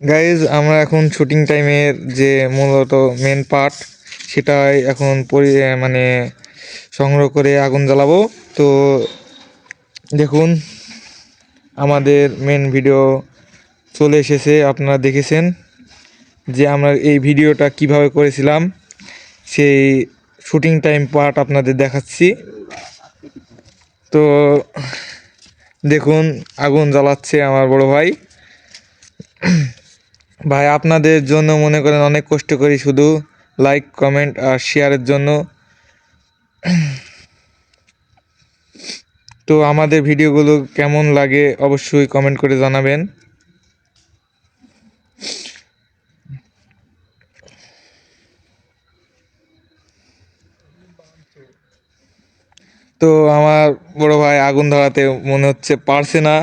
Guys আমরা এখন shooting টাইমের যে মূলত মেন পার্ট সেটাই এখন মানে সংগ্রহ করে আগুন জ্বালাবো। তো দেখুন আমাদের মেন ভিডিও চলে এসেছে, আপনারা দেখেছেন যে আমরা এই ভিডিওটা কিভাবে করেছিলাম, সেই শুটিং টাইম পার্ট আপনাদের দেখাচ্ছি। তো দেখুন আগুন জ্বালাচ্ছে আমার বড় ভাই। ভাই আপনাদের জন্য মনে করেন অনেক কষ্ট করি, শুধু লাইক কমেন্ট আর শেয়ারের জন্য। তো আমাদের ভিডিওগুলো কেমন লাগে অবশ্যই কমেন্ট করে জানাবেন। তো আমার বড় ভাই আগুন ধরাতে মনে হচ্ছে পারছে না।